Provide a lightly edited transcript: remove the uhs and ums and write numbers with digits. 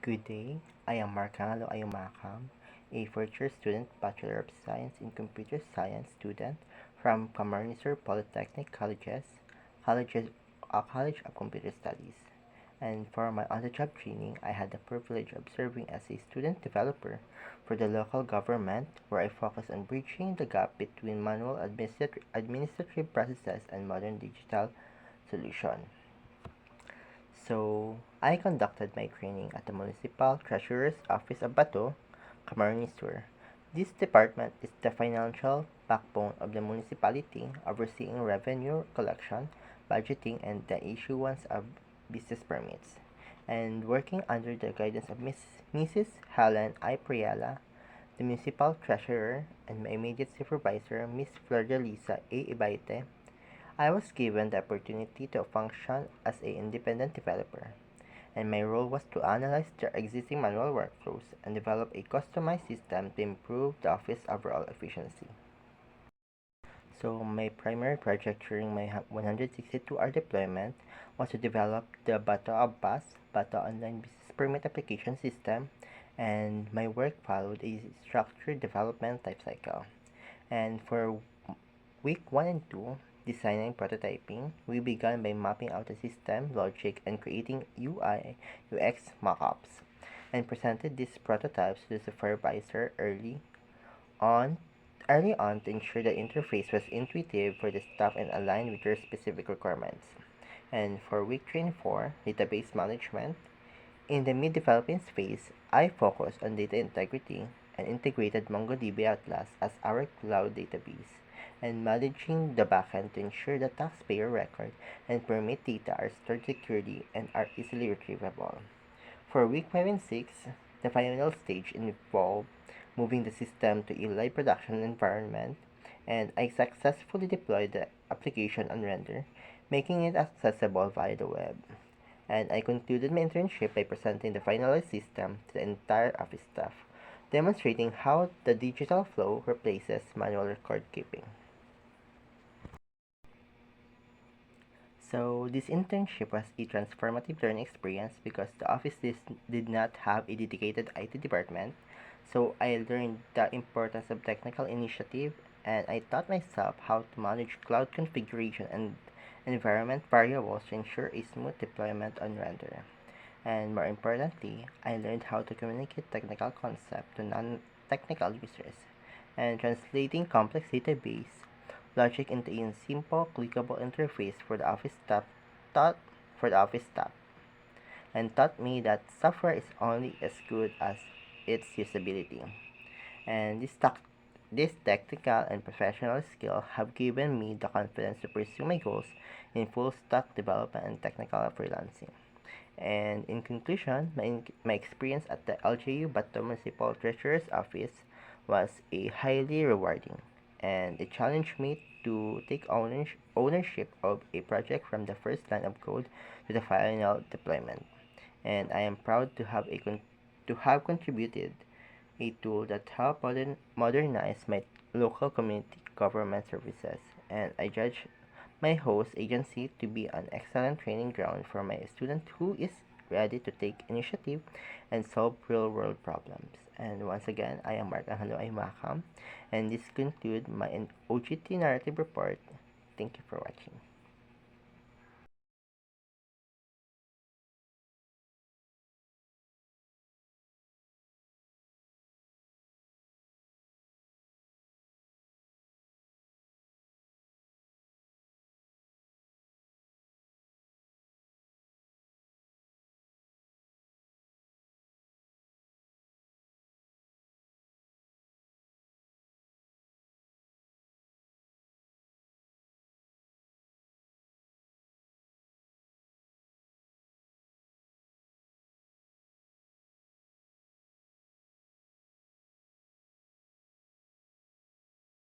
Good day. I am Marcelo Ayumakam, a fourth-year student, Bachelor of Science in Computer Science student from Camarines Polytechnic College of Computer Studies. And for my on-the-job training, I had the privilege of serving as a student developer for the local government, where I focus on bridging the gap between manual administrative processes and modern digital solutions. So, I conducted my training at the Municipal Treasurer's Office of Bato, Camarines Sur. This department is the financial backbone of the municipality, overseeing revenue collection, budgeting, and the issuance of business permits. And working under the guidance of Mrs. Helen I. Priala, the municipal treasurer, and my immediate supervisor, Miss Flordelisa A. Ibaite, I was given the opportunity to function as an independent developer, and my role was to analyze their existing manual workflows and develop a customized system to improve the office overall efficiency. So my primary project during my 162-hour deployment was to develop the Bata Abbas Bata Online Business Permit Application System, and my work followed a structured development lifecycle. And for week 1 and 2, designing and prototyping, we began by mapping out the system logic and creating UI UX mockups, and presented these prototypes to the supervisor on early on to ensure the interface was intuitive for the staff and aligned with their specific requirements. And for week 3 and 4, database management, in the mid-development phase, I focused on data integrity and integrated MongoDB Atlas as our cloud database, and managing the backend to ensure the taxpayer record and permit data are stored securely and are easily retrievable. For week 5 and 6, the final stage involved moving the system to a live production environment, and I successfully deployed the application on Render, making it accessible via the web. And I concluded my internship by presenting the finalized system to the entire office staff, demonstrating how the digital flow replaces manual record keeping. So, this internship was a transformative learning experience because the office did not have a dedicated IT department. So, I learned the importance of technical initiative, and I taught myself how to manage cloud configuration and environment variables to ensure a smooth deployment on Render. And more importantly, I learned how to communicate technical concepts to non-technical users, and translating complex database logic into a simple, clickable interface for the office staff taught for the office staff, and taught me that software is only as good as its usability. And this technical and professional skill have given me the confidence to pursue my goals in full stack development and technical freelancing. And in conclusion, my experience at the LJU Bato Municipal Treasurer's Office was a highly rewarding, and it challenged me to take ownership of a project from the first line of code to the final deployment. And I am proud to have contributed a tool that helped modernize my local community government services, and I judge my host agency to be an excellent training ground for my student who is ready to take initiative and solve real-world problems. And once again, I am Mark Angelo Aymakam, and this concludes my OGT narrative report. Thank you for watching.